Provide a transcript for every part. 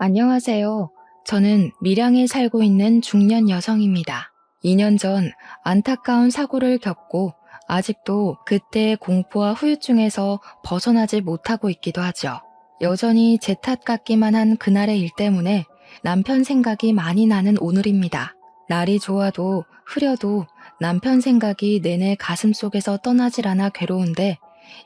안녕하세요. 저는 밀양에 살고 있는 중년 여성입니다. 2년 전 안타까운 사고를 겪고 아직도 그때의 공포와 후유증에서 벗어나지 못하고 있기도 하죠. 여전히 제 탓 같기만 한 그날의 일 때문에 남편 생각이 많이 나는 오늘입니다. 날이 좋아도 흐려도 남편 생각이 내내 가슴속에서 떠나질 않아 괴로운데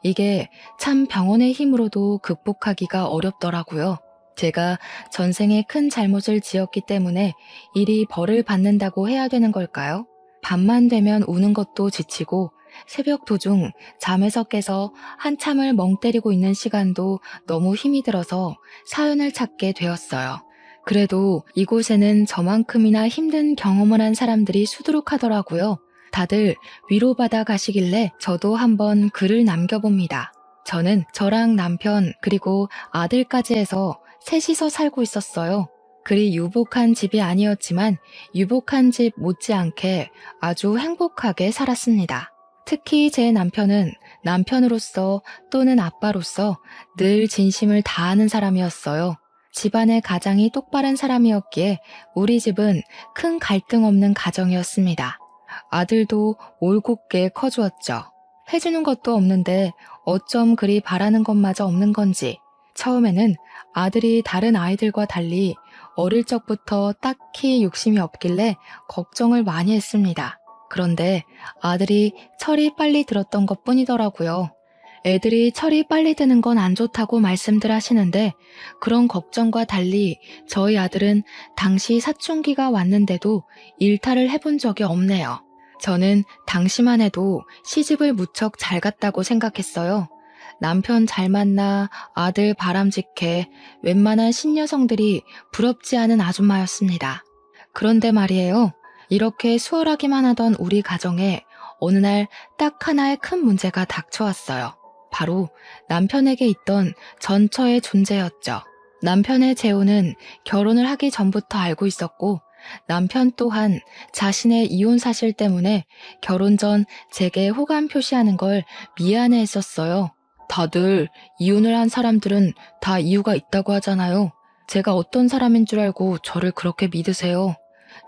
이게 참 병원의 힘으로도 극복하기가 어렵더라고요. 제가 전생에 큰 잘못을 지었기 때문에 일이 벌을 받는다고 해야 되는 걸까요? 밤만 되면 우는 것도 지치고 새벽 도중 잠에서 깨서 한참을 멍 때리고 있는 시간도 너무 힘이 들어서 사연을 찾게 되었어요. 그래도 이곳에는 저만큼이나 힘든 경험을 한 사람들이 수두룩하더라고요. 다들 위로받아 가시길래 저도 한번 글을 남겨봅니다. 저는 저랑 남편 그리고 아들까지 해서 셋이서 살고 있었어요. 그리 유복한 집이 아니었지만 유복한 집 못지않게 아주 행복하게 살았습니다. 특히 제 남편은 남편으로서 또는 아빠로서 늘 진심을 다하는 사람이었어요. 집안의 가장이 똑바른 사람이었기에 우리 집은 큰 갈등 없는 가정이었습니다. 아들도 올곧게 커주었죠. 해주는 것도 없는데 어쩜 그리 바라는 것마저 없는 건지 처음에는 아들이 다른 아이들과 달리 어릴 적부터 딱히 욕심이 없길래 걱정을 많이 했습니다. 그런데 아들이 철이 빨리 들었던 것 뿐이더라고요. 애들이 철이 빨리 드는 건 안 좋다고 말씀들 하시는데 그런 걱정과 달리 저희 아들은 당시 사춘기가 왔는데도 일탈을 해본 적이 없네요. 저는 당시만 해도 시집을 무척 잘 갔다고 생각했어요. 남편 잘 만나 아들 바람직해 웬만한 신여성들이 부럽지 않은 아줌마였습니다. 그런데 말이에요. 이렇게 수월하기만 하던 우리 가정에 어느 날 딱 하나의 큰 문제가 닥쳐왔어요. 바로 남편에게 있던 전처의 존재였죠. 남편의 재혼은 결혼을 하기 전부터 알고 있었고 남편 또한 자신의 이혼 사실 때문에 결혼 전 제게 호감 표시하는 걸 미안해했었어요. 다들 이혼을 한 사람들은 다 이유가 있다고 하잖아요. 제가 어떤 사람인 줄 알고 저를 그렇게 믿으세요.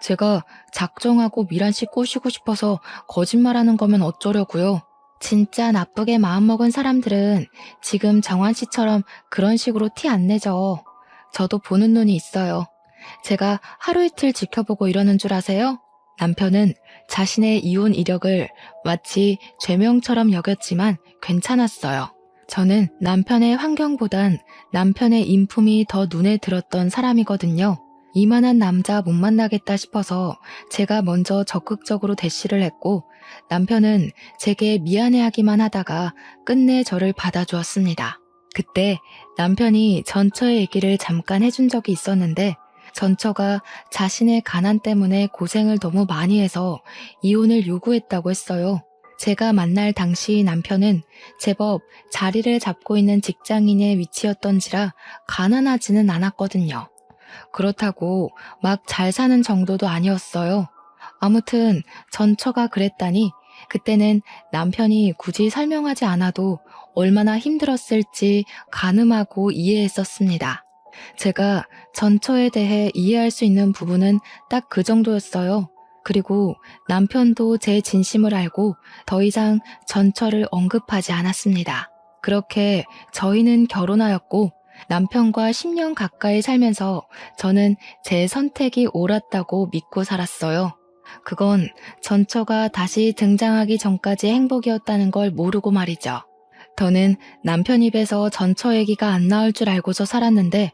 제가 작정하고 미란 씨 꼬시고 싶어서 거짓말하는 거면 어쩌려고요. 진짜 나쁘게 마음먹은 사람들은 지금 정환 씨처럼 그런 식으로 티 안 내죠. 저도 보는 눈이 있어요. 제가 하루 이틀 지켜보고 이러는 줄 아세요? 남편은 자신의 이혼 이력을 마치 죄명처럼 여겼지만 괜찮았어요. 저는 남편의 환경보단 남편의 인품이 더 눈에 들었던 사람이거든요. 이만한 남자 못 만나겠다 싶어서 제가 먼저 적극적으로 대시를 했고 남편은 제게 미안해하기만 하다가 끝내 저를 받아주었습니다. 그때 남편이 전처의 얘기를 잠깐 해준 적이 있었는데 전처가 자신의 가난 때문에 고생을 너무 많이 해서 이혼을 요구했다고 했어요. 제가 만날 당시 남편은 제법 자리를 잡고 있는 직장인의 위치였던지라 가난하지는 않았거든요. 그렇다고 막 잘 사는 정도도 아니었어요. 아무튼 전처가 그랬다니 그때는 남편이 굳이 설명하지 않아도 얼마나 힘들었을지 가늠하고 이해했었습니다. 제가 전처에 대해 이해할 수 있는 부분은 딱 그 정도였어요. 그리고 남편도 제 진심을 알고 더 이상 전처를 언급하지 않았습니다. 그렇게 저희는 결혼하였고 남편과 10년 가까이 살면서 저는 제 선택이 옳았다고 믿고 살았어요. 그건 전처가 다시 등장하기 전까지 행복이었다는 걸 모르고 말이죠. 더는 남편 입에서 전처 얘기가 안 나올 줄 알고서 살았는데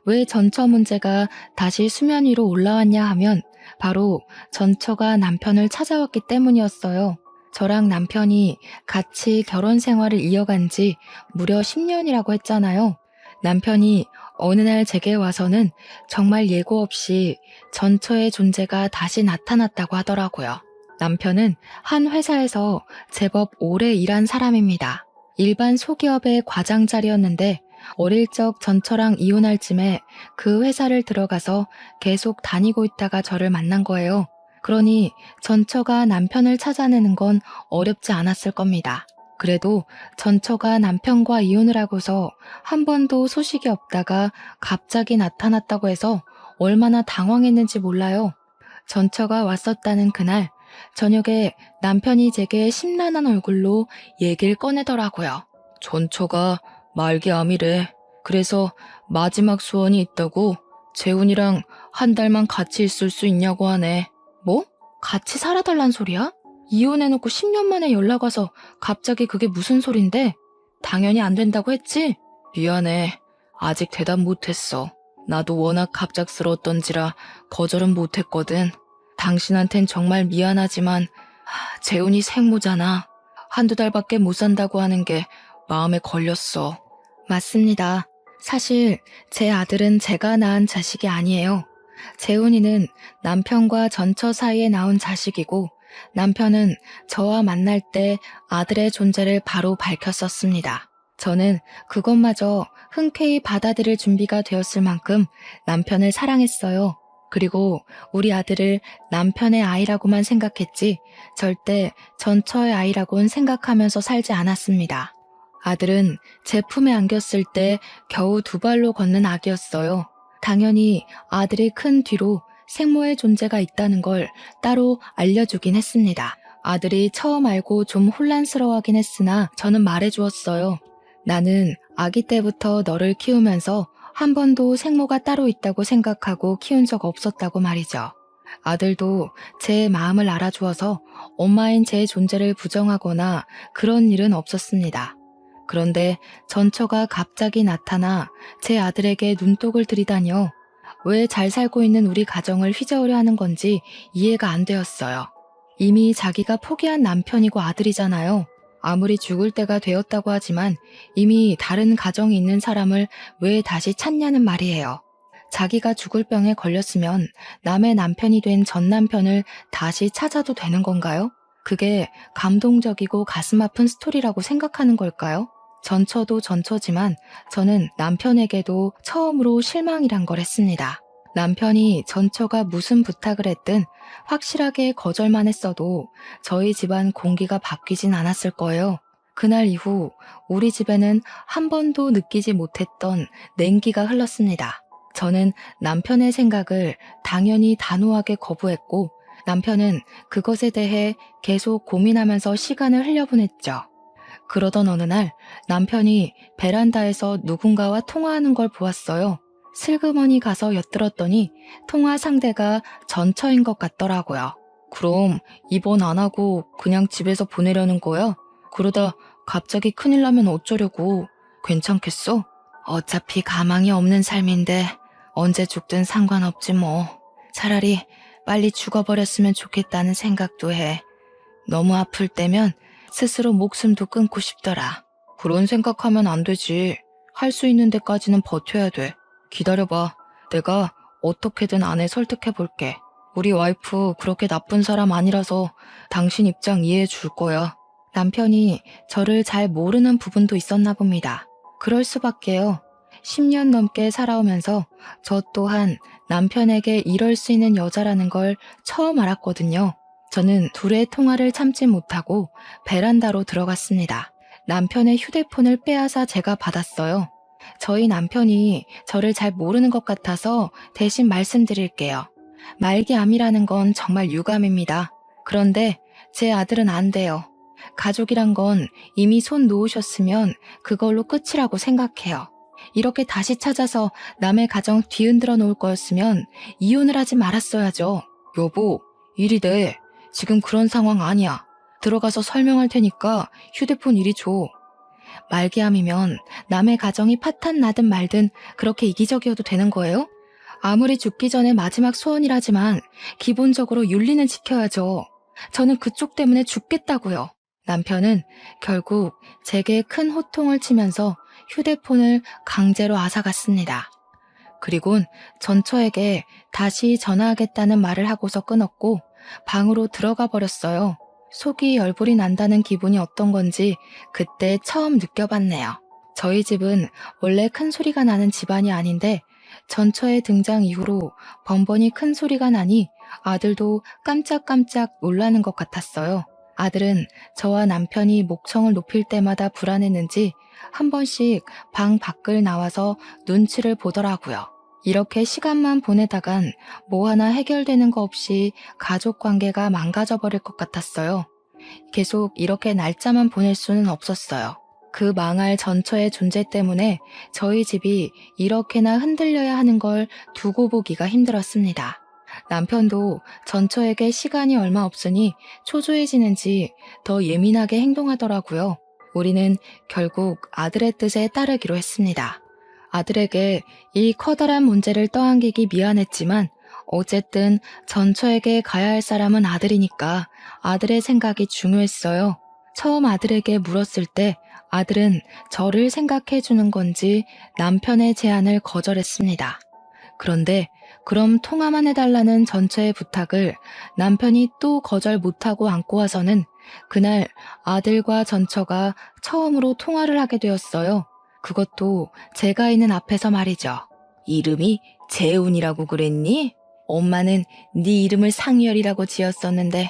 왜 전처 문제가 다시 수면 위로 올라왔냐 하면 바로 전처가 남편을 찾아왔기 때문이었어요. 저랑 남편이 같이 결혼 생활을 이어간 지 무려 10년이라고 했잖아요. 남편이 어느 날 제게 와서는 정말 예고 없이 전처의 존재가 다시 나타났다고 하더라고요. 남편은 한 회사에서 제법 오래 일한 사람입니다. 일반 소기업의 과장 자리였는데 어릴 적 전처랑 이혼할 쯤에 그 회사를 들어가서 계속 다니고 있다가 저를 만난 거예요. 그러니 전처가 남편을 찾아내는 건 어렵지 않았을 겁니다. 그래도 전처가 남편과 이혼을 하고서 한 번도 소식이 없다가 갑자기 나타났다고 해서 얼마나 당황했는지 몰라요. 전처가 왔었다는 그날 저녁에 남편이 제게 심란한 얼굴로 얘기를 꺼내더라고요. 전처가 말기암이래. 그래서 마지막 소원이 있다고 재훈이랑 한 달만 같이 있을 수 있냐고 하네. 뭐? 같이 살아달란 소리야? 이혼해놓고 10년 만에 연락 와서 갑자기 그게 무슨 소린데? 당연히 안 된다고 했지? 미안해. 아직 대답 못했어. 나도 워낙 갑작스러웠던지라 거절은 못했거든. 당신한텐 정말 미안하지만 재훈이 생모잖아. 한두 달밖에 못 산다고 하는 게 마음에 걸렸어. 맞습니다. 사실 제 아들은 제가 낳은 자식이 아니에요. 재훈이는 남편과 전처 사이에 낳은 자식이고 남편은 저와 만날 때 아들의 존재를 바로 밝혔었습니다. 저는 그것마저 흔쾌히 받아들일 준비가 되었을 만큼 남편을 사랑했어요. 그리고 우리 아들을 남편의 아이라고만 생각했지 절대 전처의 아이라고는 생각하면서 살지 않았습니다. 아들은 제 품에 안겼을 때 겨우 2발로 걷는 아기였어요. 당연히 아들이 큰 뒤로 생모의 존재가 있다는 걸 따로 알려주긴 했습니다. 아들이 처음 알고 좀 혼란스러워하긴 했으나 저는 말해주었어요. 나는 아기 때부터 너를 키우면서 한 번도 생모가 따로 있다고 생각하고 키운 적 없었다고 말이죠. 아들도 제 마음을 알아주어서 엄마인 제 존재를 부정하거나 그런 일은 없었습니다. 그런데 전처가 갑자기 나타나 제 아들에게 눈독을 들이다니요. 왜 잘 살고 있는 우리 가정을 휘저으려 하는 건지 이해가 안 되었어요. 이미 자기가 포기한 남편이고 아들이잖아요. 아무리 죽을 때가 되었다고 하지만 이미 다른 가정이 있는 사람을 왜 다시 찾냐는 말이에요. 자기가 죽을 병에 걸렸으면 남의 남편이 된 전 남편을 다시 찾아도 되는 건가요? 그게 감동적이고 가슴 아픈 스토리라고 생각하는 걸까요? 전처도 전처지만 저는 남편에게도 처음으로 실망이란 걸 했습니다. 남편이 전처가 무슨 부탁을 했든 확실하게 거절만 했어도 저희 집안 공기가 바뀌진 않았을 거예요. 그날 이후 우리 집에는 한 번도 느끼지 못했던 냉기가 흘렀습니다. 저는 남편의 생각을 당연히 단호하게 거부했고 남편은 그것에 대해 계속 고민하면서 시간을 흘려보냈죠. 그러던 어느 날 남편이 베란다에서 누군가와 통화하는 걸 보았어요. 슬그머니 가서 엿들었더니 통화 상대가 전처인 것 같더라고요. 그럼 입원 안 하고 그냥 집에서 보내려는 거야? 그러다 갑자기 큰일 나면 어쩌려고? 괜찮겠어? 어차피 가망이 없는 삶인데 언제 죽든 상관없지 뭐. 차라리 빨리 죽어버렸으면 좋겠다는 생각도 해. 너무 아플 때면 스스로 목숨도 끊고 싶더라. 그런 생각하면 안 되지. 할 수 있는 데까지는 버텨야 돼. 기다려봐. 내가 어떻게든 아내 설득해볼게. 우리 와이프 그렇게 나쁜 사람 아니라서 당신 입장 이해해 줄 거야. 남편이 저를 잘 모르는 부분도 있었나 봅니다. 그럴 수밖에요. 10년 넘게 살아오면서 저 또한 남편에게 이럴 수 있는 여자라는 걸 처음 알았거든요. 저는 둘의 통화를 참지 못하고 베란다로 들어갔습니다. 남편의 휴대폰을 빼앗아 제가 받았어요. 저희 남편이 저를 잘 모르는 것 같아서 대신 말씀드릴게요. 말기암이라는 건 정말 유감입니다. 그런데 제 아들은 안 돼요. 가족이란 건 이미 손 놓으셨으면 그걸로 끝이라고 생각해요. 이렇게 다시 찾아서 남의 가정 뒤흔들어 놓을 거였으면 이혼을 하지 말았어야죠. 여보, 일이 돼. 지금 그런 상황 아니야. 들어가서 설명할 테니까 휴대폰 이리 줘. 말기암이면 남의 가정이 파탄 나든 말든 그렇게 이기적이어도 되는 거예요? 아무리 죽기 전에 마지막 소원이라지만 기본적으로 윤리는 지켜야죠. 저는 그쪽 때문에 죽겠다고요. 남편은 결국 제게 큰 호통을 치면서 휴대폰을 강제로 앗아갔습니다. 그리곤 전처에게 다시 전화하겠다는 말을 하고서 끊었고 방으로 들어가 버렸어요. 속이 열불이 난다는 기분이 어떤 건지 그때 처음 느껴봤네요. 저희 집은 원래 큰 소리가 나는 집안이 아닌데 전처의 등장 이후로 번번이 큰 소리가 나니 아들도 깜짝깜짝 놀라는 것 같았어요. 아들은 저와 남편이 목청을 높일 때마다 불안했는지 한 번씩 방 밖을 나와서 눈치를 보더라고요. 이렇게 시간만 보내다간 뭐 하나 해결되는 거 없이 가족 관계가 망가져 버릴 것 같았어요. 계속 이렇게 날짜만 보낼 수는 없었어요. 그 망할 전처의 존재 때문에 저희 집이 이렇게나 흔들려야 하는 걸 두고 보기가 힘들었습니다. 남편도 전처에게 시간이 얼마 없으니 초조해지는지 더 예민하게 행동하더라고요. 우리는 결국 아들의 뜻에 따르기로 했습니다. 아들에게 이 커다란 문제를 떠안기기 미안했지만 어쨌든 전처에게 가야 할 사람은 아들이니까 아들의 생각이 중요했어요. 처음 아들에게 물었을 때 아들은 저를 생각해 주는 건지 남편의 제안을 거절했습니다. 그런데 그럼 통화만 해달라는 전처의 부탁을 남편이 또 거절 못하고 안고 와서는 그날 아들과 전처가 처음으로 통화를 하게 되었어요. 그것도 제가 있는 앞에서 말이죠. 이름이 재훈이라고 그랬니? 엄마는 네 이름을 상열이라고 지었었는데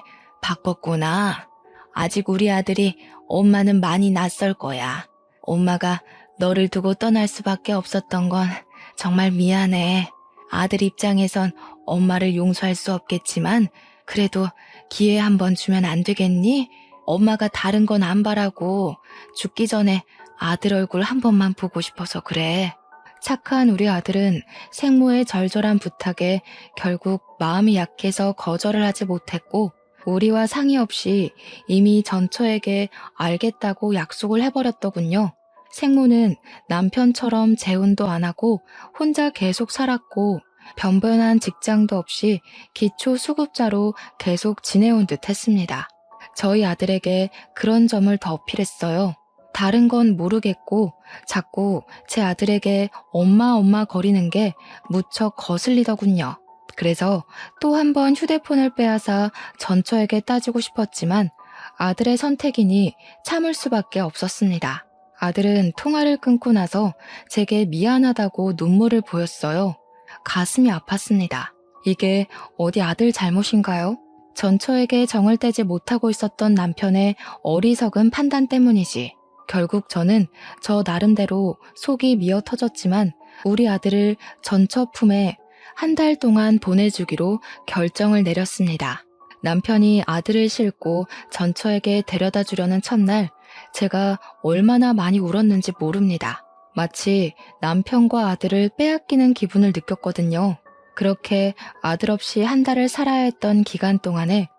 바꿨구나. 아직 우리 아들이 엄마는 많이 낯설 거야. 엄마가 너를 두고 떠날 수밖에 없었던 건 정말 미안해. 아들 입장에선 엄마를 용서할 수 없겠지만 그래도 기회 한번 주면 안 되겠니? 엄마가 다른 건 안 바라고 죽기 전에 아들 얼굴 한 번만 보고 싶어서 그래. 착한 우리 아들은 생모의 절절한 부탁에 결국 마음이 약해서 거절을 하지 못했고 우리와 상의 없이 이미 전처에게 알겠다고 약속을 해버렸더군요. 생모는 남편처럼 재혼도 안 하고 혼자 계속 살았고 변변한 직장도 없이 기초 수급자로 계속 지내온 듯 했습니다. 저희 아들에게 그런 점을 더 어필했어요. 다른 건 모르겠고 자꾸 제 아들에게 엄마 거리는 게 무척 거슬리더군요. 그래서 또 한 번 휴대폰을 빼앗아 전처에게 따지고 싶었지만 아들의 선택이니 참을 수밖에 없었습니다. 아들은 통화를 끊고 나서 제게 미안하다고 눈물을 보였어요. 가슴이 아팠습니다. 이게 어디 아들 잘못인가요? 전처에게 정을 떼지 못하고 있었던 남편의 어리석은 판단 때문이지. 결국 저는 저 나름대로 속이 미어 터졌지만 우리 아들을 전처 품에 한 달 동안 보내주기로 결정을 내렸습니다. 남편이 아들을 싣고 전처에게 데려다 주려는 첫날 제가 얼마나 많이 울었는지 모릅니다. 마치 남편과 아들을 빼앗기는 기분을 느꼈거든요. 그렇게 아들 없이 한 달을 살아야 했던 기간 동안에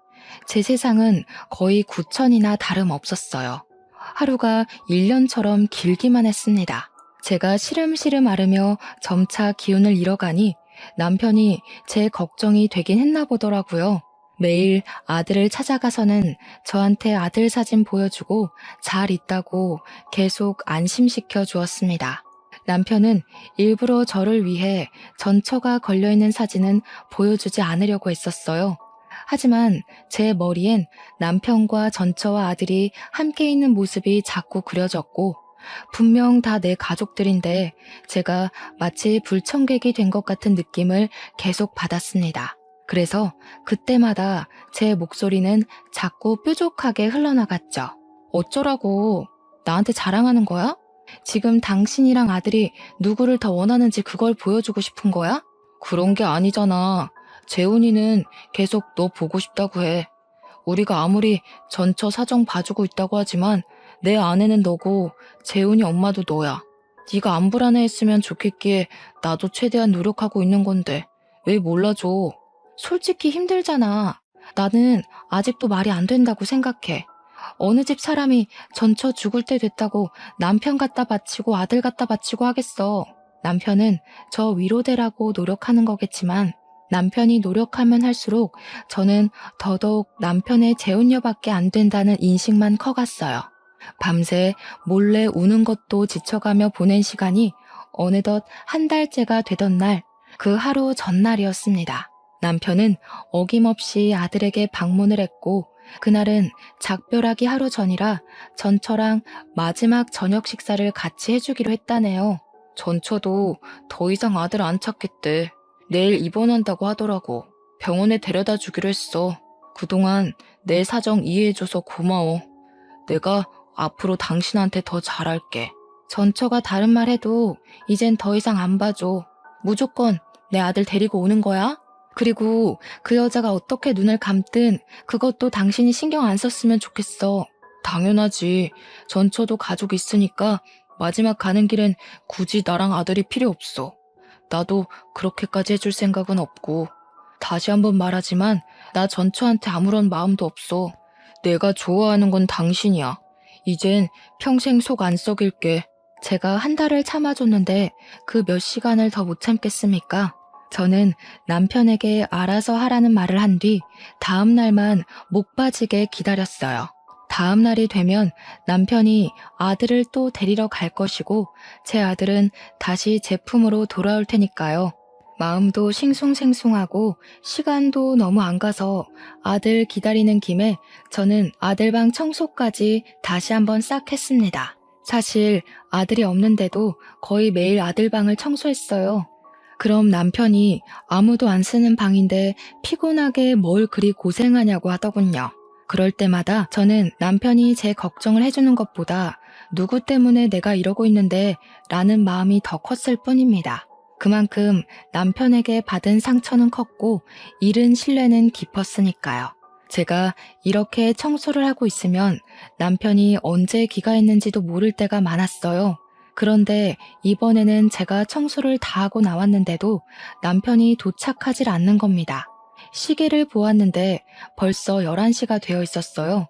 제 세상은 거의 구천이나 다름없었어요. 하루가 1년처럼 길기만 했습니다. 제가 시름시름 앓으며 점차 기운을 잃어가니 남편이 제 걱정이 되긴 했나 보더라고요. 매일 아들을 찾아가서는 저한테 아들 사진 보여주고 잘 있다고 계속 안심시켜 주었습니다. 남편은 일부러 저를 위해 전처가 걸려있는 사진은 보여주지 않으려고 했었어요. 하지만 제 머리엔 남편과 전처와 아들이 함께 있는 모습이 자꾸 그려졌고 분명 다 내 가족들인데 제가 마치 불청객이 된 것 같은 느낌을 계속 받았습니다. 그래서 그때마다 제 목소리는 자꾸 뾰족하게 흘러나갔죠. 어쩌라고? 나한테 자랑하는 거야? 지금 당신이랑 아들이 누구를 더 원하는지 그걸 보여주고 싶은 거야? 그런 게 아니잖아. 재훈이는 계속 너 보고 싶다고 해. 우리가 아무리 전처 사정 봐주고 있다고 하지만 내 아내는 너고 재훈이 엄마도 너야. 네가 안 불안해했으면 좋겠기에 나도 최대한 노력하고 있는 건데 왜 몰라줘? 솔직히 힘들잖아. 나는 아직도 말이 안 된다고 생각해. 어느 집 사람이 전처 죽을 때 됐다고 남편 갖다 바치고 아들 갖다 바치고 하겠어. 남편은 저 위로되라고 노력하는 거겠지만 남편이 노력하면 할수록 저는 더더욱 남편의 재혼녀밖에 안 된다는 인식만 커갔어요. 밤새 몰래 우는 것도 지쳐가며 보낸 시간이 어느덧 한 달째가 되던 날, 그 하루 전날이었습니다. 남편은 어김없이 아들에게 방문을 했고 그날은 작별하기 하루 전이라 전처랑 마지막 저녁 식사를 같이 해주기로 했다네요. 전처도 더 이상 아들 안 찾겠대. 내일 입원한다고 하더라고. 병원에 데려다 주기로 했어. 그동안 내 사정 이해해줘서 고마워. 내가 앞으로 당신한테 더 잘할게. 전처가 다른 말 해도 이젠 더 이상 안 봐줘. 무조건 내 아들 데리고 오는 거야? 그리고 그 여자가 어떻게 눈을 감든 그것도 당신이 신경 안 썼으면 좋겠어. 당연하지. 전처도 가족 있으니까 마지막 가는 길엔 굳이 나랑 아들이 필요 없어. 나도 그렇게까지 해줄 생각은 없고. 다시 한번 말하지만 나 전처한테 아무런 마음도 없어. 내가 좋아하는 건 당신이야. 이젠 평생 속 안 썩일게. 제가 한 달을 참아줬는데 그 몇 시간을 더 못 참겠습니까? 저는 남편에게 알아서 하라는 말을 한 뒤 다음 날만 목 빠지게 기다렸어요. 다음 날이 되면 남편이 아들을 또 데리러 갈 것이고 제 아들은 다시 제 품으로 돌아올 테니까요. 마음도 싱숭생숭하고 시간도 너무 안 가서 아들 기다리는 김에 저는 아들방 청소까지 다시 한번 싹 했습니다. 사실 아들이 없는데도 거의 매일 아들방을 청소했어요. 그럼 남편이 아무도 안 쓰는 방인데 피곤하게 뭘 그리 고생하냐고 하더군요. 그럴 때마다 저는 남편이 제 걱정을 해주는 것보다 누구 때문에 내가 이러고 있는데 라는 마음이 더 컸을 뿐입니다. 그만큼 남편에게 받은 상처는 컸고 잃은 신뢰는 깊었으니까요. 제가 이렇게 청소를 하고 있으면 남편이 언제 귀가했는지도 모를 때가 많았어요. 그런데 이번에는 제가 청소를 다 하고 나왔는데도 남편이 도착하질 않는 겁니다. 시계를 보았는데 벌써 11시가 되어 있었어요.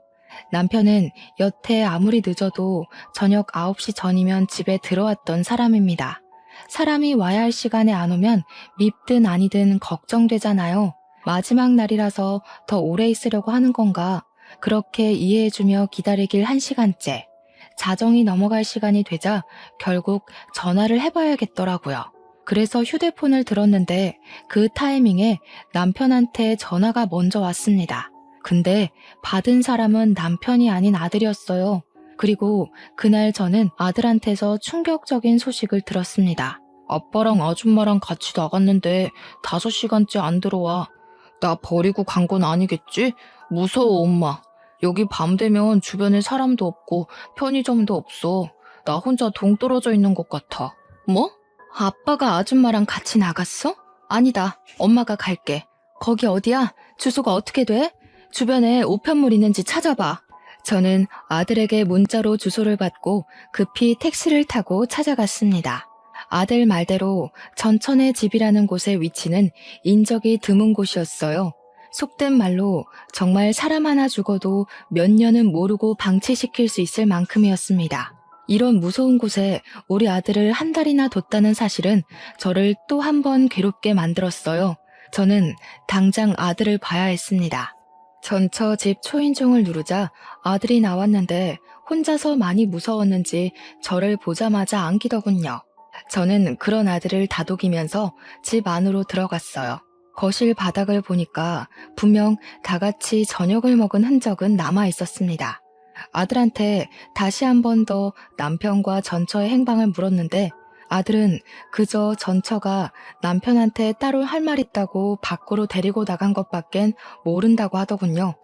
남편은 여태 아무리 늦어도 저녁 9시 전이면 집에 들어왔던 사람입니다. 사람이 와야 할 시간에 안 오면 밉든 아니든 걱정되잖아요. 마지막 날이라서 더 오래 있으려고 하는 건가? 그렇게 이해해주며 기다리길 1시간째. 자정이 넘어갈 시간이 되자 결국 전화를 해봐야겠더라고요. 그래서 휴대폰을 들었는데 그 타이밍에 남편한테 전화가 먼저 왔습니다. 근데 받은 사람은 남편이 아닌 아들이었어요. 그리고 그날 저는 아들한테서 충격적인 소식을 들었습니다. 아빠랑 아줌마랑 같이 나갔는데 5시간째 안 들어와. 나 버리고 간 건 아니겠지? 무서워, 엄마. 여기 밤 되면 주변에 사람도 없고 편의점도 없어. 나 혼자 동떨어져 있는 것 같아. 뭐? 아빠가 아줌마랑 같이 나갔어? 아니다. 엄마가 갈게. 거기 어디야? 주소가 어떻게 돼? 주변에 우편물 있는지 찾아봐. 저는 아들에게 문자로 주소를 받고 급히 택시를 타고 찾아갔습니다. 아들 말대로 전천의 집이라는 곳의 위치는 인적이 드문 곳이었어요. 속된 말로 정말 사람 하나 죽어도 몇 년은 모르고 방치시킬 수 있을 만큼이었습니다. 이런 무서운 곳에 우리 아들을 한 달이나 뒀다는 사실은 저를 또 한 번 괴롭게 만들었어요. 저는 당장 아들을 봐야 했습니다. 전처 집 초인종을 누르자 아들이 나왔는데 혼자서 많이 무서웠는지 저를 보자마자 안기더군요. 저는 그런 아들을 다독이면서 집 안으로 들어갔어요. 거실 바닥을 보니까 분명 다 같이 저녁을 먹은 흔적은 남아 있었습니다. 아들한테 다시 한 번 더 남편과 전처의 행방을 물었는데 아들은 그저 전처가 남편한테 따로 할 말 있다고 밖으로 데리고 나간 것밖엔 모른다고 하더군요.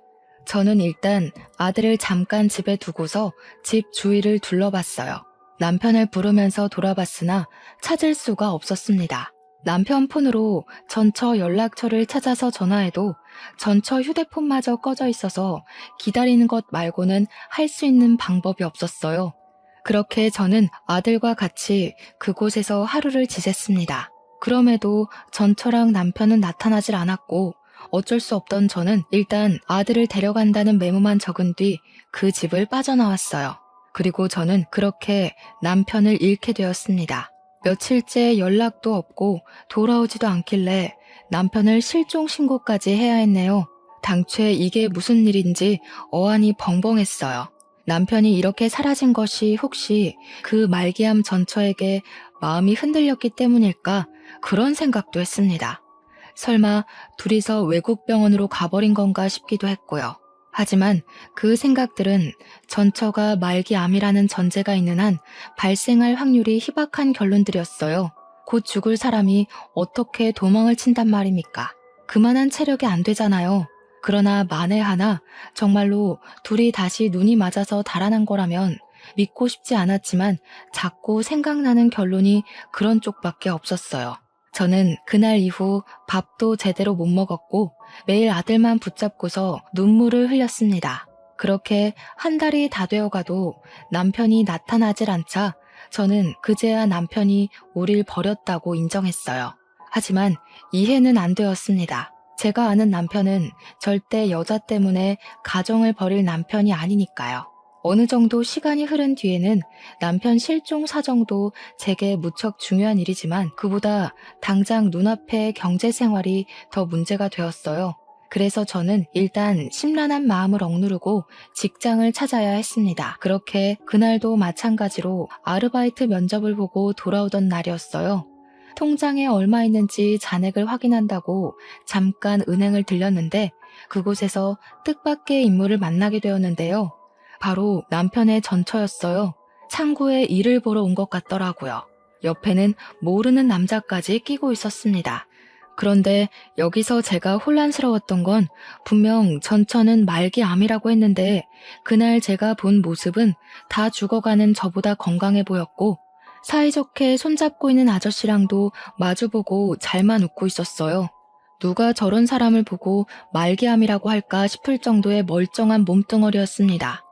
저는 일단 아들을 잠깐 집에 두고서 집 주위를 둘러봤어요. 남편을 부르면서 돌아봤으나 찾을 수가 없었습니다. 남편 폰으로 전처 연락처를 찾아서 전화해도 전처 휴대폰마저 꺼져 있어서 기다리는 것 말고는 할 수 있는 방법이 없었어요. 그렇게 저는 아들과 같이 그곳에서 하루를 지냈습니다. 그럼에도 전처랑 남편은 나타나질 않았고 어쩔 수 없던 저는 일단 아들을 데려간다는 메모만 적은 뒤 그 집을 빠져나왔어요. 그리고 저는 그렇게 남편을 잃게 되었습니다. 며칠째 연락도 없고 돌아오지도 않길래 남편을 실종 신고까지 해야 했네요. 당최 이게 무슨 일인지 어안이 벙벙했어요. 남편이 이렇게 사라진 것이 혹시 그 말기암 전처에게 마음이 흔들렸기 때문일까 그런 생각도 했습니다. 설마 둘이서 외국 병원으로 가버린 건가 싶기도 했고요. 하지만 그 생각들은 전처가 말기암이라는 전제가 있는 한 발생할 확률이 희박한 결론들이었어요. 곧 죽을 사람이 어떻게 도망을 친단 말입니까? 그만한 체력이 안 되잖아요. 그러나 만에 하나 정말로 둘이 다시 눈이 맞아서 달아난 거라면 믿고 싶지 않았지만 자꾸 생각나는 결론이 그런 쪽밖에 없었어요. 저는 그날 이후 밥도 제대로 못 먹었고 매일 아들만 붙잡고서 눈물을 흘렸습니다. 그렇게 한 달이 다 되어가도 남편이 나타나질 않자 저는 그제야 남편이 우릴 버렸다고 인정했어요. 하지만 이해는 안 되었습니다. 제가 아는 남편은 절대 여자 때문에 가정을 버릴 남편이 아니니까요. 어느 정도 시간이 흐른 뒤에는 남편 실종 사정도 제게 무척 중요한 일이지만 그보다 당장 눈앞의 경제 생활이 더 문제가 되었어요. 그래서 저는 일단 심란한 마음을 억누르고 직장을 찾아야 했습니다. 그렇게 그날도 마찬가지로 아르바이트 면접을 보고 돌아오던 날이었어요. 통장에 얼마 있는지 잔액을 확인한다고 잠깐 은행을 들렸는데 그곳에서 뜻밖의 인물을 만나게 되었는데요. 바로 남편의 전처였어요. 창구에 일을 보러 온 것 같더라고요. 옆에는 모르는 남자까지 끼고 있었습니다. 그런데 여기서 제가 혼란스러웠던 건 분명 전처는 말기암이라고 했는데 그날 제가 본 모습은 다 죽어가는 저보다 건강해 보였고 사이좋게 손잡고 있는 아저씨랑도 마주보고 잘만 웃고 있었어요. 누가 저런 사람을 보고 말기암이라고 할까 싶을 정도의 멀쩡한 몸뚱어리였습니다.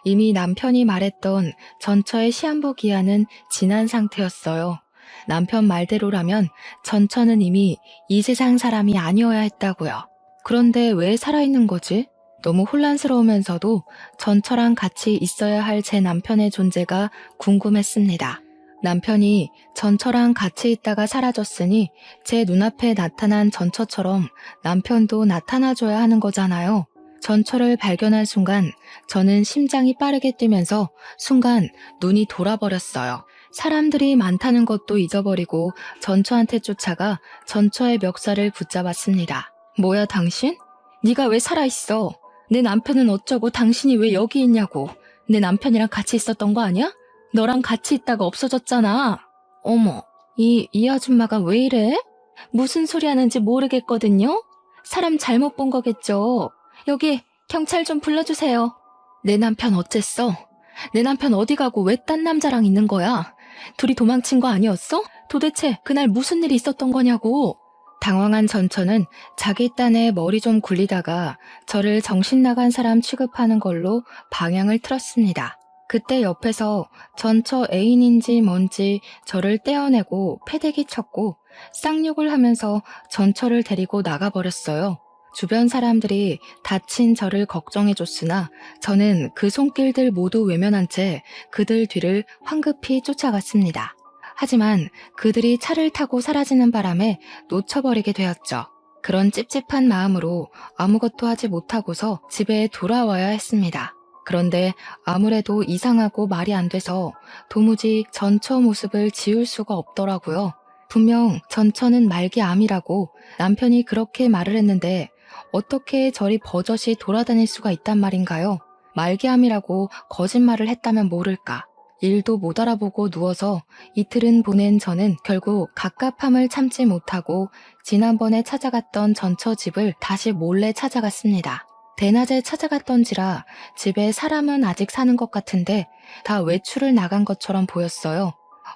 이미 남편이 말했던 전처의 시한부 기한은 지난 상태였어요. 남편 말대로라면 전처는 이미 이 세상 사람이 아니어야 했다고요. 그런데 왜 살아있는 거지? 너무 혼란스러우면서도 전처랑 같이 있어야 할 제 남편의 존재가 궁금했습니다. 남편이 전처랑 같이 있다가 사라졌으니 제 눈앞에 나타난 전처처럼 남편도 나타나줘야 하는 거잖아요. 전처를 발견한 순간 저는 심장이 빠르게 뛰면서 순간 눈이 돌아버렸어요. 사람들이 많다는 것도 잊어버리고 전처한테 쫓아가 전처의 멱살을 붙잡았습니다. 뭐야 당신? 네가 왜 살아있어? 내 남편은 어쩌고 당신이 왜 여기 있냐고. 내 남편이랑 같이 있었던 거 아니야? 너랑 같이 있다가 없어졌잖아. 어머, 이 아줌마가 왜 이래? 무슨 소리 하는지 모르겠거든요? 사람 잘못 본 거겠죠. 여기 경찰 좀 불러주세요. 내 남편 어쨌어? 내 남편 어디 가고 왜 딴 남자랑 있는 거야? 둘이 도망친 거 아니었어? 도대체 그날 무슨 일이 있었던 거냐고. 당황한 전처는 자기 딴에 머리 좀 굴리다가 저를 정신 나간 사람 취급하는 걸로 방향을 틀었습니다. 그때 옆에서 전처 애인인지 뭔지 저를 떼어내고 패대기 쳤고 쌍욕을 하면서 전처를 데리고 나가버렸어요. 주변 사람들이 다친 저를 걱정해줬으나 저는 그 손길들 모두 외면한 채 그들 뒤를 황급히 쫓아갔습니다. 하지만 그들이 차를 타고 사라지는 바람에 놓쳐버리게 되었죠. 그런 찝찝한 마음으로 아무것도 하지 못하고서 집에 돌아와야 했습니다. 그런데 아무래도 이상하고 말이 안 돼서 도무지 전처 모습을 지울 수가 없더라고요. 분명 전처는 말기암이라고 남편이 그렇게 말을 했는데 어떻게 저리 버젓이 돌아다닐 수가 있단 말인가요? 말기암이라고 거짓말을 했다면 모를까. 일도 못 알아보고 누워서 이틀은 보낸 저는 결국 갑갑함을 참지 못하고 지난번에 찾아갔던 전처 집을 다시 몰래 찾아갔습니다. 대낮에 찾아갔던지라 집에 사람은 아직 사는 것 같은데 다 외출을 나간 것처럼 보였어요.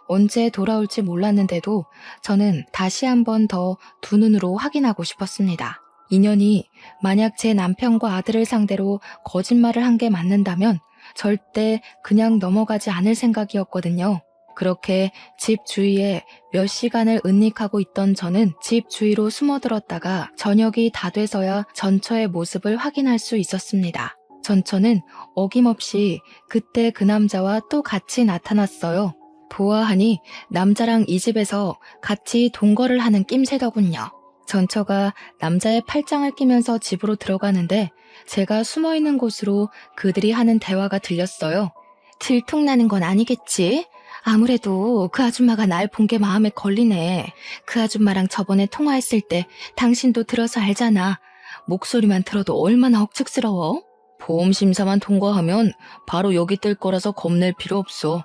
언제 돌아올지 몰랐는데도 저는 다시 한 번 더 두 눈으로 확인하고 싶었습니다. 인연이 만약 제 남편과 아들을 상대로 거짓말을 한 게 맞는다면 절대 그냥 넘어가지 않을 생각이었거든요. 그렇게 집 주위에 몇 시간을 은닉하고 있던 저는 집 주위로 숨어들었다가 저녁이 다 돼서야 전처의 모습을 확인할 수 있었습니다. 전처는 어김없이 그때 그 남자와 또 같이 나타났어요. 보아하니 남자랑 이 집에서 같이 동거를 하는 낌새더군요. 전처가 남자의 팔짱을 끼면서 집으로 들어가는데 제가 숨어있는 곳으로 그들이 하는 대화가 들렸어요. 들통나는 건 아니겠지? 아무래도 그 아줌마가 날 본 게 마음에 걸리네. 그 아줌마랑 저번에 통화했을 때 당신도 들어서 알잖아. 목소리만 들어도 얼마나 억측스러워? 보험심사만 통과하면 바로 여기 뜰 거라서 겁낼 필요 없어.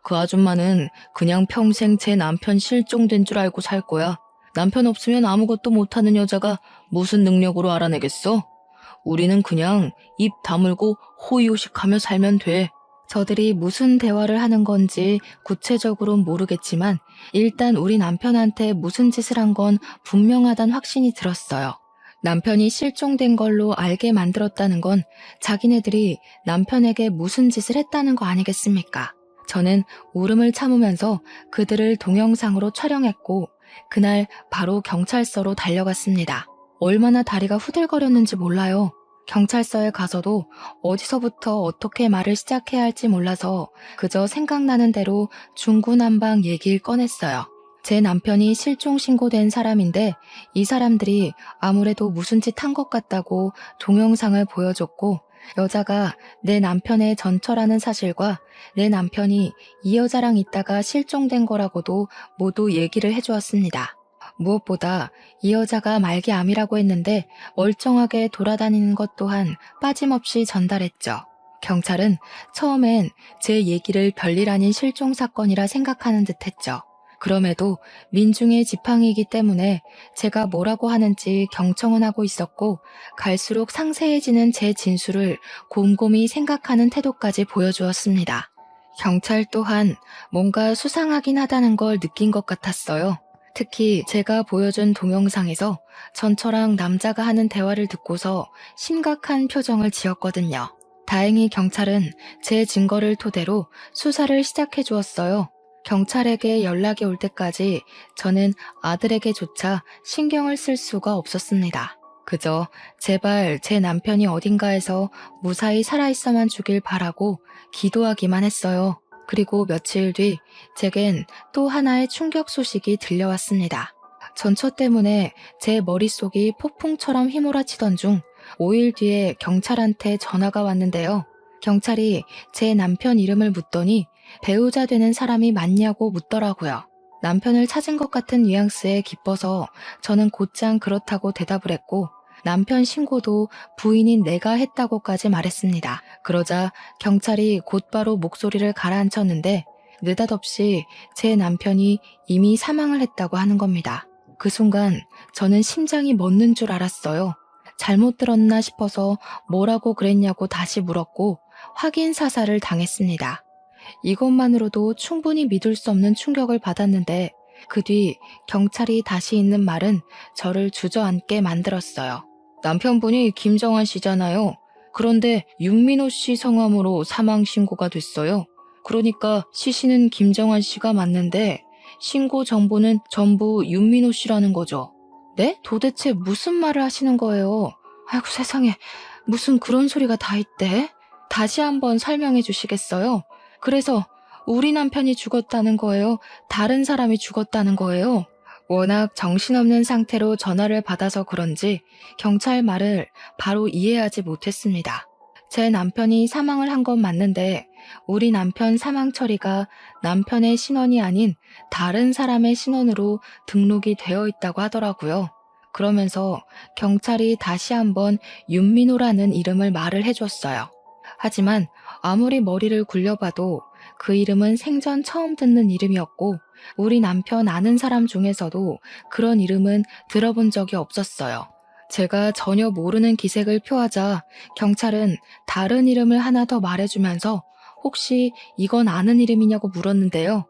그 아줌마는 그냥 평생 제 남편 실종된 줄 알고 살 거야. 남편 없으면 아무것도 못하는 여자가 무슨 능력으로 알아내겠어? 우리는 그냥 입 다물고 호의호식하며 살면 돼. 저들이 무슨 대화를 하는 건지 구체적으로는 모르겠지만 일단 우리 남편한테 무슨 짓을 한 건 분명하단 확신이 들었어요. 남편이 실종된 걸로 알게 만들었다는 건 자기네들이 남편에게 무슨 짓을 했다는 거 아니겠습니까? 저는 울음을 참으면서 그들을 동영상으로 촬영했고 그날 바로 경찰서로 달려갔습니다. 얼마나 다리가 후들거렸는지 몰라요. 경찰서에 가서도 어디서부터 어떻게 말을 시작해야 할지 몰라서 그저 생각나는 대로 중구난방 얘기를 꺼냈어요. 제 남편이 실종 신고된 사람인데 이 사람들이 아무래도 무슨 짓 한 것 같다고 동영상을 보여줬고 여자가 내 남편의 전처라는 사실과 내 남편이 이 여자랑 있다가 실종된 거라고도 모두 얘기를 해주었습니다. 무엇보다 이 여자가 말기암이라고 했는데 멀쩡하게 돌아다니는 것 또한 빠짐없이 전달했죠. 경찰은 처음엔 제 얘기를 별일 아닌 실종 사건이라 생각하는 듯 했죠. 그럼에도 민중의 지팡이이기 때문에 제가 뭐라고 하는지 경청은 하고 있었고 갈수록 상세해지는 제 진술을 곰곰이 생각하는 태도까지 보여주었습니다. 경찰 또한 뭔가 수상하긴 하다는 걸 느낀 것 같았어요. 특히 제가 보여준 동영상에서 전처랑 남자가 하는 대화를 듣고서 심각한 표정을 지었거든요. 다행히 경찰은 제 증거를 토대로 수사를 시작해 주었어요. 경찰에게 연락이 올 때까지 저는 아들에게조차 신경을 쓸 수가 없었습니다. 그저 제발 제 남편이 어딘가에서 무사히 살아있어만 주길 바라고 기도하기만 했어요. 그리고 며칠 뒤 제겐 또 하나의 충격 소식이 들려왔습니다. 전처 때문에 제 머릿속이 폭풍처럼 휘몰아치던 중 5일 뒤에 경찰한테 전화가 왔는데요. 경찰이 제 남편 이름을 묻더니 배우자 되는 사람이 맞냐고 묻더라고요. 남편을 찾은 것 같은 뉘앙스에 기뻐서 저는 곧장 그렇다고 대답을 했고 남편 신고도 부인인 내가 했다고까지 말했습니다. 그러자 경찰이 곧바로 목소리를 가라앉혔는데 느닷없이 제 남편이 이미 사망을 했다고 하는 겁니다. 그 순간 저는 심장이 멎는 줄 알았어요. 잘못 들었나 싶어서 뭐라고 그랬냐고 다시 물었고 확인 사살을 당했습니다. 이것만으로도 충분히 믿을 수 없는 충격을 받았는데 그 뒤 경찰이 다시 있는 말은 저를 주저앉게 만들었어요. 남편분이 김정환 씨잖아요. 그런데 윤민호 씨 성함으로 사망 신고가 됐어요. 그러니까 시신은 김정환 씨가 맞는데 신고 정보는 전부 윤민호 씨라는 거죠. 네? 도대체 무슨 말을 하시는 거예요? 아이고 세상에, 무슨 그런 소리가 다 있대? 다시 한번 설명해 주시겠어요? 그래서 우리 남편이 죽었다는 거예요? 다른 사람이 죽었다는 거예요? 워낙 정신없는 상태로 전화를 받아서 그런지 경찰 말을 바로 이해하지 못했습니다. 제 남편이 사망을 한 건 맞는데 우리 남편 사망 처리가 남편의 신원이 아닌 다른 사람의 신원으로 등록이 되어 있다고 하더라고요. 그러면서 경찰이 다시 한번 윤민호라는 이름을 말을 해줬어요. 하지만 아무리 머리를 굴려봐도 그 이름은 생전 처음 듣는 이름이었고 우리 남편 아는 사람 중에서도 그런 이름은 들어본 적이 없었어요. 제가 전혀 모르는 기색을 표하자 경찰은 다른 이름을 하나 더 말해주면서 혹시 이건 아는 이름이냐고 물었는데요.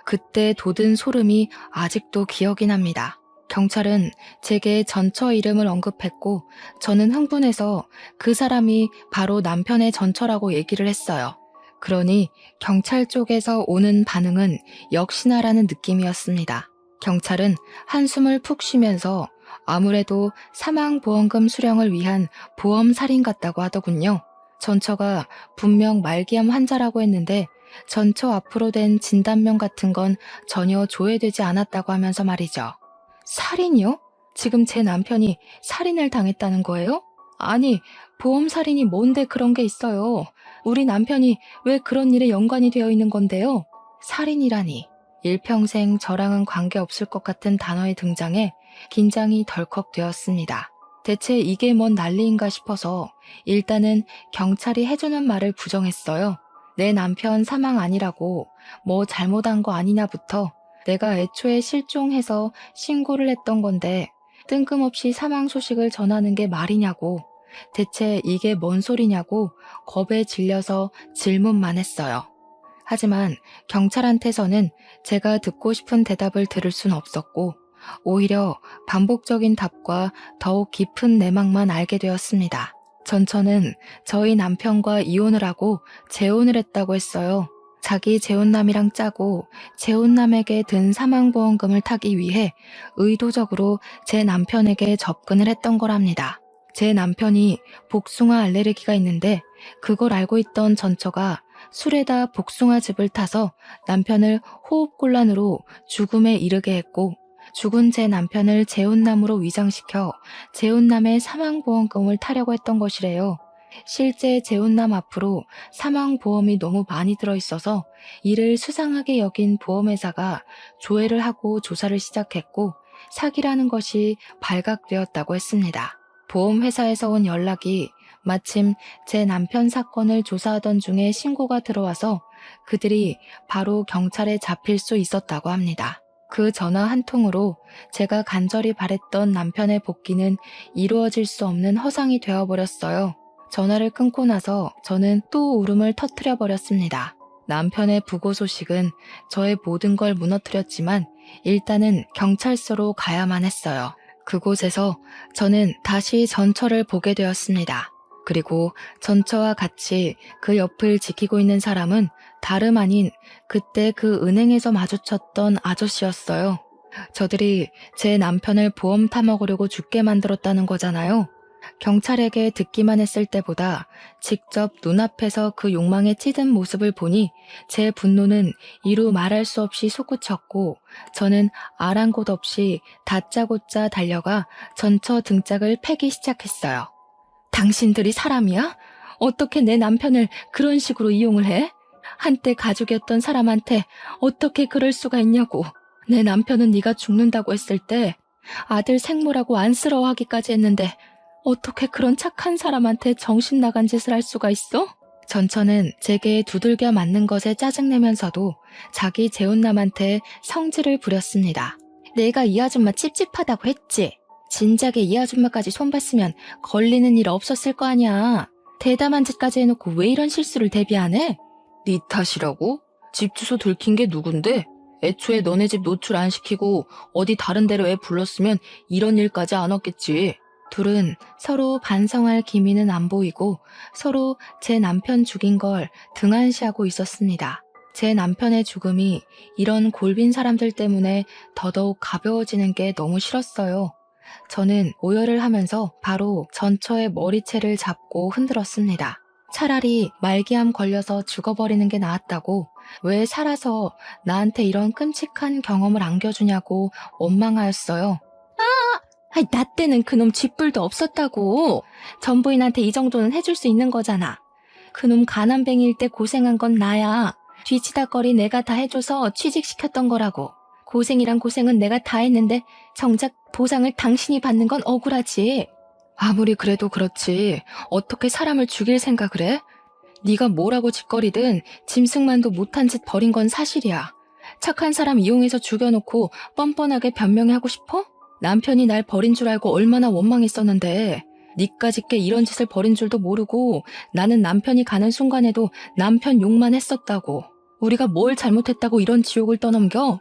그때 돋은 소름이 아직도 기억이 납니다. 경찰은 제게 전처 이름을 언급했고 저는 흥분해서 그 사람이 바로 남편의 전처라고 얘기를 했어요. 그러니 경찰 쪽에서 오는 반응은 역시나라는 느낌이었습니다. 경찰은 한숨을 푹 쉬면서 아무래도 사망보험금 수령을 위한 보험살인 같다고 하더군요. 전처가 분명 말기암 환자라고 했는데 전처 앞으로 된 진단명 같은 건 전혀 조회되지 않았다고 하면서 말이죠. 살인이요? 지금 제 남편이 살인을 당했다는 거예요? 아니, 보험살인이 뭔데 그런 게 있어요. 우리 남편이 왜 그런 일에 연관이 되어 있는 건데요? 살인이라니. 일평생 저랑은 관계없을 것 같은 단어의 등장에 긴장이 덜컥 되었습니다. 대체 이게 뭔 난리인가 싶어서 일단은 경찰이 해주는 말을 부정했어요. 내 남편 사망 아니라고 뭐 잘못한 거 아니냐부터 내가 애초에 실종해서 신고를 했던 건데 뜬금없이 사망 소식을 전하는 게 말이냐고 대체 이게 뭔 소리냐고 겁에 질려서 질문만 했어요. 하지만 경찰한테서는 제가 듣고 싶은 대답을 들을 순 없었고 오히려 반복적인 답과 더욱 깊은 내막만 알게 되었습니다. 전처는 저희 남편과 이혼을 하고 재혼을 했다고 했어요. 자기 재혼남이랑 짜고 재혼남에게 든 사망보험금을 타기 위해 의도적으로 제 남편에게 접근을 했던 거랍니다. 제 남편이 복숭아 알레르기가 있는데 그걸 알고 있던 전처가 술에다 복숭아즙을 타서 남편을 호흡곤란으로 죽음에 이르게 했고 죽은 제 남편을 재혼남으로 위장시켜 재혼남의 사망보험금을 타려고 했던 것이래요. 실제 재혼남 앞으로 사망보험이 너무 많이 들어있어서 이를 수상하게 여긴 보험회사가 조회를 하고 조사를 시작했고 사기라는 것이 발각되었다고 했습니다. 보험회사에서 온 연락이 마침 제 남편 사건을 조사하던 중에 신고가 들어와서 그들이 바로 경찰에 잡힐 수 있었다고 합니다. 그 전화 한 통으로 제가 간절히 바랬던 남편의 복귀는 이루어질 수 없는 허상이 되어버렸어요. 전화를 끊고 나서 저는 또 울음을 터뜨려 버렸습니다. 남편의 부고 소식은 저의 모든 걸 무너뜨렸지만 일단은 경찰서로 가야만 했어요. 그곳에서 저는 다시 전처를 보게 되었습니다. 그리고 전처와 같이 그 옆을 지키고 있는 사람은 다름 아닌 그때 그 은행에서 마주쳤던 아저씨였어요. 저들이 제 남편을 보험 타먹으려고 죽게 만들었다는 거잖아요. 경찰에게 듣기만 했을 때보다 직접 눈앞에서 그 욕망에 찌든 모습을 보니 제 분노는 이루 말할 수 없이 솟구쳤고 저는 아랑곳 없이 다짜고짜 달려가 전처 등짝을 패기 시작했어요. 당신들이 사람이야? 어떻게 내 남편을 그런 식으로 이용을 해? 한때 가족이었던 사람한테 어떻게 그럴 수가 있냐고. 내 남편은 네가 죽는다고 했을 때 아들 생모라고 안쓰러워하기까지 했는데 어떻게 그런 착한 사람한테 정신 나간 짓을 할 수가 있어? 전처는 제게 두들겨 맞는 것에 짜증내면서도 자기 재혼남한테 성질을 부렸습니다. 내가 이 아줌마 찝찝하다고 했지. 진작에 이 아줌마까지 손봤으면 걸리는 일 없었을 거 아니야. 대담한 짓까지 해놓고 왜 이런 실수를 대비 안 해? 네 탓이라고? 집 주소 들킨 게 누군데? 애초에 너네 집 노출 안 시키고 어디 다른 데로 애 불렀으면 이런 일까지 안 왔겠지. 둘은 서로 반성할 기미는 안 보이고 서로 제 남편 죽인 걸 등한시하고 있었습니다. 제 남편의 죽음이 이런 골빈 사람들 때문에 더더욱 가벼워지는 게 너무 싫었어요. 저는 오열을 하면서 바로 전처의 머리채를 잡고 흔들었습니다. 차라리 말기암 걸려서 죽어버리는 게 나았다고, 왜 살아서 나한테 이런 끔찍한 경험을 안겨주냐고 원망하였어요. 나 때는 그놈 쥐뿔도 없었다고. 전부인한테 이 정도는 해줄 수 있는 거잖아. 그놈 가난뱅이일 때 고생한 건 나야. 뒤치다거리 내가 다 해줘서 취직시켰던 거라고. 고생이란 고생은 내가 다 했는데 정작 보상을 당신이 받는 건 억울하지. 아무리 그래도 그렇지 어떻게 사람을 죽일 생각을 해? 네가 뭐라고 짓거리든 짐승만도 못한 짓 벌인 건 사실이야. 착한 사람 이용해서 죽여놓고 뻔뻔하게 변명하고 싶어? 남편이 날 버린 줄 알고 얼마나 원망했었는데 니까짓게 이런 짓을 벌인 줄도 모르고 나는 남편이 가는 순간에도 남편 욕만 했었다고. 우리가 뭘 잘못했다고 이런 지옥을 떠넘겨?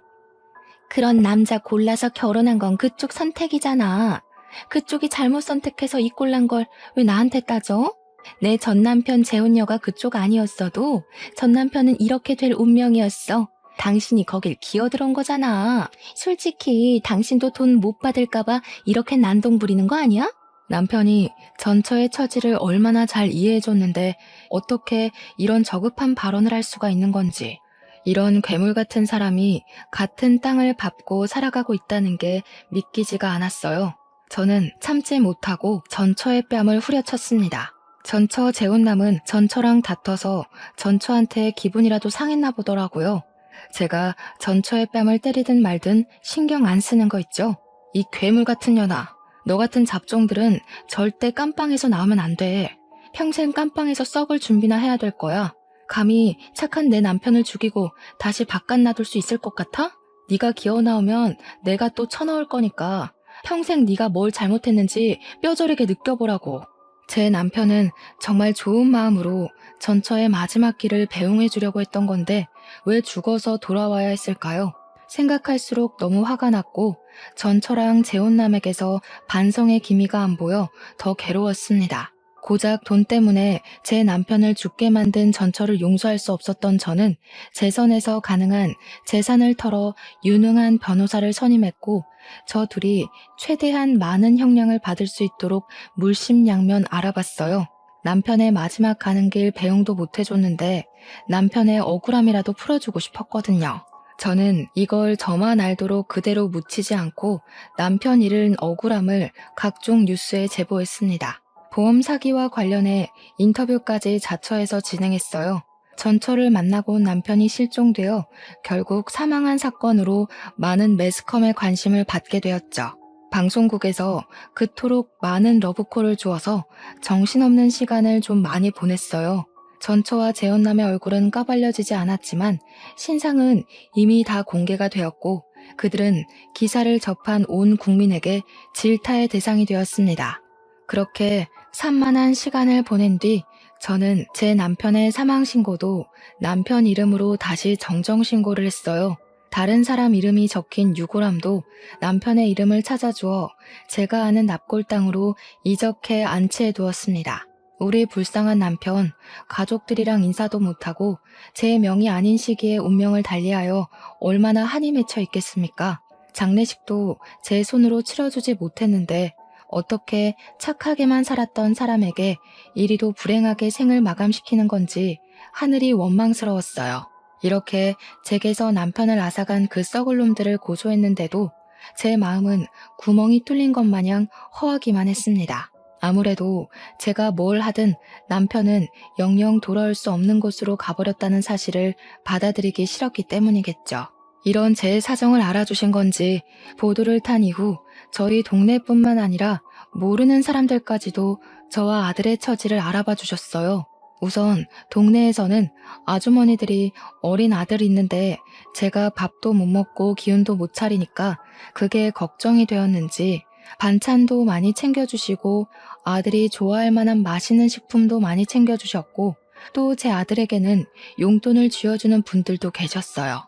그런 남자 골라서 결혼한 건 그쪽 선택이잖아. 그쪽이 잘못 선택해서 이 꼴난 걸 왜 나한테 따져? 내 전남편 재혼녀가 그쪽 아니었어도 전남편은 이렇게 될 운명이었어. 당신이 거길 기어들어온 거잖아. 솔직히 당신도 돈 못 받을까봐 이렇게 난동 부리는 거 아니야? 남편이 전처의 처지를 얼마나 잘 이해해줬는데 어떻게 이런 저급한 발언을 할 수가 있는 건지. 이런 괴물 같은 사람이 같은 땅을 밟고 살아가고 있다는 게 믿기지가 않았어요. 저는 참지 못하고 전처의 뺨을 후려쳤습니다. 전처 재혼남은 전처랑 다퉈서 전처한테 기분이라도 상했나 보더라고요. 제가 전처의 뺨을 때리든 말든 신경 안 쓰는 거 있죠? 이 괴물 같은 년아, 너 같은 잡종들은 절대 깜빵에서 나오면 안 돼. 평생 깜빵에서 썩을 준비나 해야 될 거야. 감히 착한 내 남편을 죽이고 다시 바깥 놔둘 수 있을 것 같아? 네가 기어 나오면 내가 또 쳐넣을 거니까 평생 네가 뭘 잘못했는지 뼈저리게 느껴보라고. 제 남편은 정말 좋은 마음으로 전처의 마지막 길을 배웅해 주려고 했던 건데 왜 죽어서 돌아와야 했을까요? 생각할수록 너무 화가 났고 전처랑 재혼남에게서 반성의 기미가 안 보여 더 괴로웠습니다. 고작 돈 때문에 제 남편을 죽게 만든 전처를 용서할 수 없었던 저는 제 선에서 가능한 재산을 털어 유능한 변호사를 선임했고 저 둘이 최대한 많은 형량을 받을 수 있도록 물심양면 알아봤어요. 남편의 마지막 가는 길 배웅도 못 해줬는데 남편의 억울함이라도 풀어주고 싶었거든요. 저는 이걸 저만 알도록 그대로 묻히지 않고 남편 잃은 억울함을 각종 뉴스에 제보했습니다. 보험 사기와 관련해 인터뷰까지 자처해서 진행했어요. 전처를 만나고 온 남편이 실종되어 결국 사망한 사건으로 많은 매스컴의 관심을 받게 되었죠. 방송국에서 그토록 많은 러브콜을 주어서 정신없는 시간을 좀 많이 보냈어요. 전처와 재혼남의 얼굴은 까발려지지 않았지만 신상은 이미 다 공개가 되었고 그들은 기사를 접한 온 국민에게 질타의 대상이 되었습니다. 그렇게 산만한 시간을 보낸 뒤 저는 제 남편의 사망 신고도 남편 이름으로 다시 정정 신고를 했어요. 다른 사람 이름이 적힌 유골함도 남편의 이름을 찾아주어 제가 아는 납골 땅으로 이적해 안치해 두었습니다. 우리 불쌍한 남편, 가족들이랑 인사도 못하고 제 명이 아닌 시기에 운명을 달리하여 얼마나 한이 맺혀 있겠습니까? 장례식도 제 손으로 치러주지 못했는데 어떻게 착하게만 살았던 사람에게 이리도 불행하게 생을 마감시키는 건지 하늘이 원망스러웠어요. 이렇게 제게서 남편을 앗아간 그 썩을 놈들을 고소했는데도 제 마음은 구멍이 뚫린 것 마냥 허하기만 했습니다. 아무래도 제가 뭘 하든 남편은 영영 돌아올 수 없는 곳으로 가버렸다는 사실을 받아들이기 싫었기 때문이겠죠. 이런 제 사정을 알아주신 건지 보도를 탄 이후 저희 동네뿐만 아니라 모르는 사람들까지도 저와 아들의 처지를 알아봐 주셨어요. 우선 동네에서는 아주머니들이 어린 아들이 있는데 제가 밥도 못 먹고 기운도 못 차리니까 그게 걱정이 되었는지 반찬도 많이 챙겨주시고 아들이 좋아할 만한 맛있는 식품도 많이 챙겨주셨고 또 제 아들에게는 용돈을 쥐어주는 분들도 계셨어요.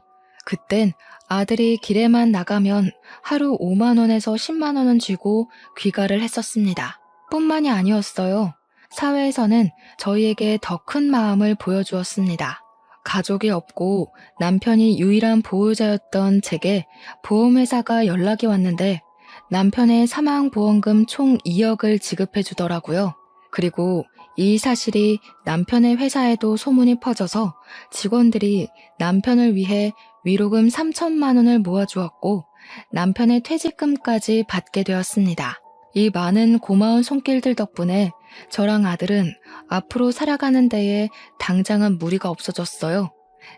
그땐 아들이 길에만 나가면 하루 5만 원에서 10만 원은 쥐고 귀가를 했었습니다. 뿐만이 아니었어요. 사회에서는 저희에게 더 큰 마음을 보여주었습니다. 가족이 없고 남편이 유일한 보호자였던 제게 보험회사가 연락이 왔는데 남편의 사망보험금 총 2억을 지급해 주더라고요. 그리고 이 사실이 남편의 회사에도 소문이 퍼져서 직원들이 남편을 위해 위로금 3천만 원을 모아주었고 남편의 퇴직금까지 받게 되었습니다. 이 많은 고마운 손길들 덕분에 저랑 아들은 앞으로 살아가는 데에 당장은 무리가 없어졌어요.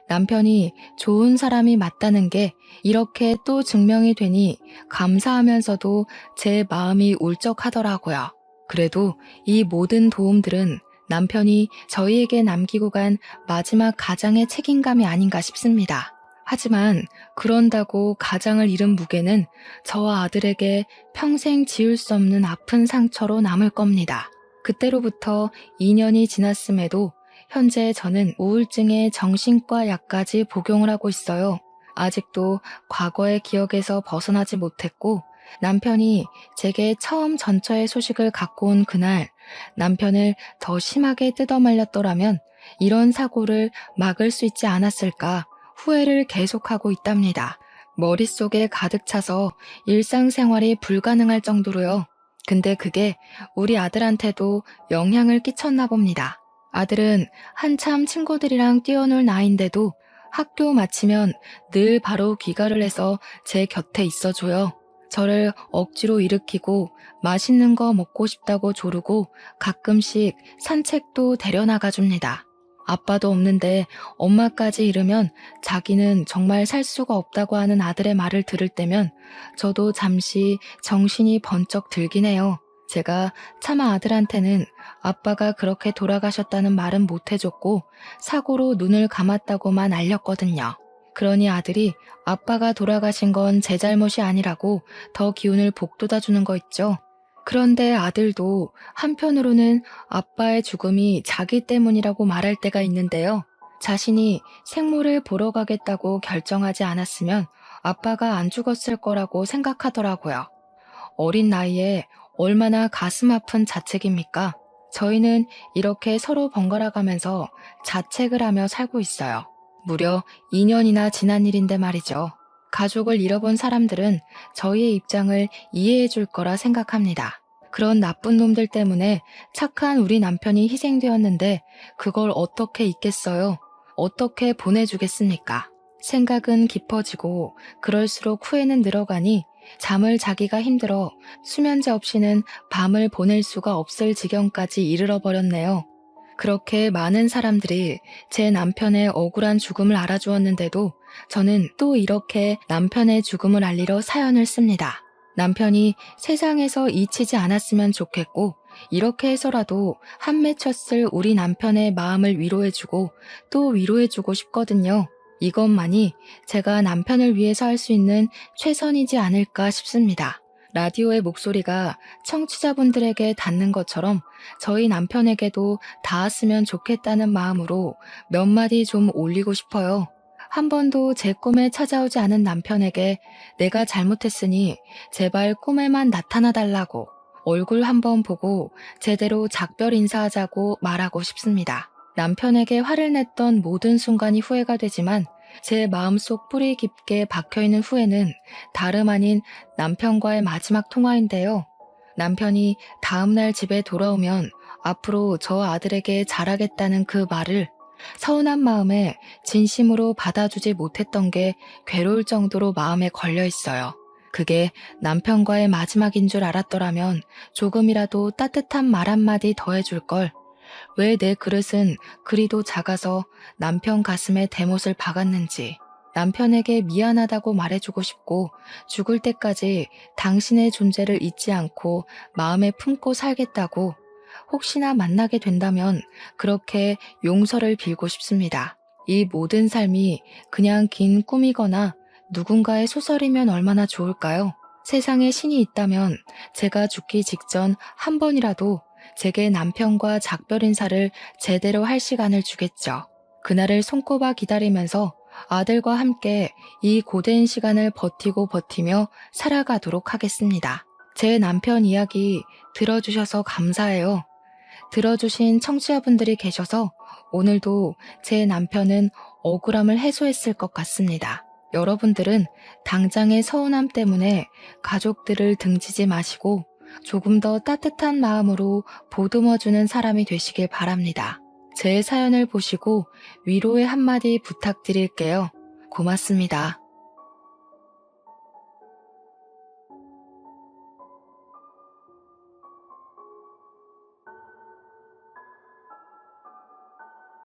남편이 좋은 사람이 맞다는 게 이렇게 또 증명이 되니 감사하면서도 제 마음이 울적하더라고요. 그래도 이 모든 도움들은 남편이 저희에게 남기고 간 마지막 가장의 책임감이 아닌가 싶습니다. 하지만 그런다고 가장을 잃은 무게는 저와 아들에게 평생 지울 수 없는 아픈 상처로 남을 겁니다. 그때로부터 2년이 지났음에도 현재 저는 우울증의 정신과 약까지 복용을 하고 있어요. 아직도 과거의 기억에서 벗어나지 못했고 남편이 제게 처음 전처의 소식을 갖고 온 그날 남편을 더 심하게 뜯어말렸더라면 이런 사고를 막을 수 있지 않았을까 후회를 계속하고 있답니다. 머릿속에 가득 차서 일상생활이 불가능할 정도로요. 근데 그게 우리 아들한테도 영향을 끼쳤나 봅니다. 아들은 한참 친구들이랑 뛰어놀 나이인데도 학교 마치면 늘 바로 귀가를 해서 제 곁에 있어줘요. 저를 억지로 일으키고 맛있는 거 먹고 싶다고 조르고 가끔씩 산책도 데려나가 줍니다. 아빠도 없는데 엄마까지 잃으면 자기는 정말 살 수가 없다고 하는 아들의 말을 들을 때면 저도 잠시 정신이 번쩍 들긴 해요. 제가 차마 아들한테는 아빠가 그렇게 돌아가셨다는 말은 못 해줬고 사고로 눈을 감았다고만 알렸거든요. 그러니 아들이 아빠가 돌아가신 건 제 잘못이 아니라고 더 기운을 북돋아주는 거 있죠. 그런데 아들도 한편으로는 아빠의 죽음이 자기 때문이라고 말할 때가 있는데요. 자신이 생모를 보러 가겠다고 결정하지 않았으면 아빠가 안 죽었을 거라고 생각하더라고요. 어린 나이에 얼마나 가슴 아픈 자책입니까? 저희는 이렇게 서로 번갈아 가면서 자책을 하며 살고 있어요. 무려 2년이나 지난 일인데 말이죠. 가족을 잃어본 사람들은 저희의 입장을 이해해 줄 거라 생각합니다. 그런 나쁜 놈들 때문에 착한 우리 남편이 희생되었는데 그걸 어떻게 잊겠어요? 어떻게 보내주겠습니까? 생각은 깊어지고 그럴수록 후회는 늘어가니 잠을 자기가 힘들어 수면제 없이는 밤을 보낼 수가 없을 지경까지 이르러 버렸네요. 그렇게 많은 사람들이 제 남편의 억울한 죽음을 알아주었는데도 저는 또 이렇게 남편의 죽음을 알리러 사연을 씁니다. 남편이 세상에서 잊히지 않았으면 좋겠고 이렇게 해서라도 한 맺혔을 우리 남편의 마음을 위로해주고 또 위로해주고 싶거든요. 이것만이 제가 남편을 위해서 할 수 있는 최선이지 않을까 싶습니다. 라디오의 목소리가 청취자분들에게 닿는 것처럼 저희 남편에게도 닿았으면 좋겠다는 마음으로 몇 마디 좀 올리고 싶어요. 한 번도 제 꿈에 찾아오지 않은 남편에게 내가 잘못했으니 제발 꿈에만 나타나 달라고 얼굴 한번 보고 제대로 작별 인사하자고 말하고 싶습니다. 남편에게 화를 냈던 모든 순간이 후회가 되지만 제 마음속 뿌리 깊게 박혀있는 후회는 다름 아닌 남편과의 마지막 통화인데요. 남편이 다음날 집에 돌아오면 앞으로 저 아들에게 잘하겠다는 그 말을 서운한 마음에 진심으로 받아주지 못했던 게 괴로울 정도로 마음에 걸려 있어요. 그게 남편과의 마지막인 줄 알았더라면 조금이라도 따뜻한 말 한마디 더 해줄 걸. 왜 내 그릇은 그리도 작아서 남편 가슴에 대못을 박았는지 남편에게 미안하다고 말해주고 싶고 죽을 때까지 당신의 존재를 잊지 않고 마음에 품고 살겠다고 혹시나 만나게 된다면 그렇게 용서를 빌고 싶습니다. 이 모든 삶이 그냥 긴 꿈이거나 누군가의 소설이면 얼마나 좋을까요? 세상에 신이 있다면 제가 죽기 직전 한 번이라도 제게 남편과 작별 인사를 제대로 할 시간을 주겠죠. 그날을 손꼽아 기다리면서 아들과 함께 이 고된 시간을 버티며 살아가도록 하겠습니다. 제 남편 이야기 들어주셔서 감사해요. 들어주신 청취자분들이 계셔서 오늘도 제 남편은 억울함을 해소했을 것 같습니다. 여러분들은 당장의 서운함 때문에 가족들을 등지지 마시고 조금 더 따뜻한 마음으로 보듬어주는 사람이 되시길 바랍니다. 제 사연을 보시고 위로의 한마디 부탁드릴게요. 고맙습니다.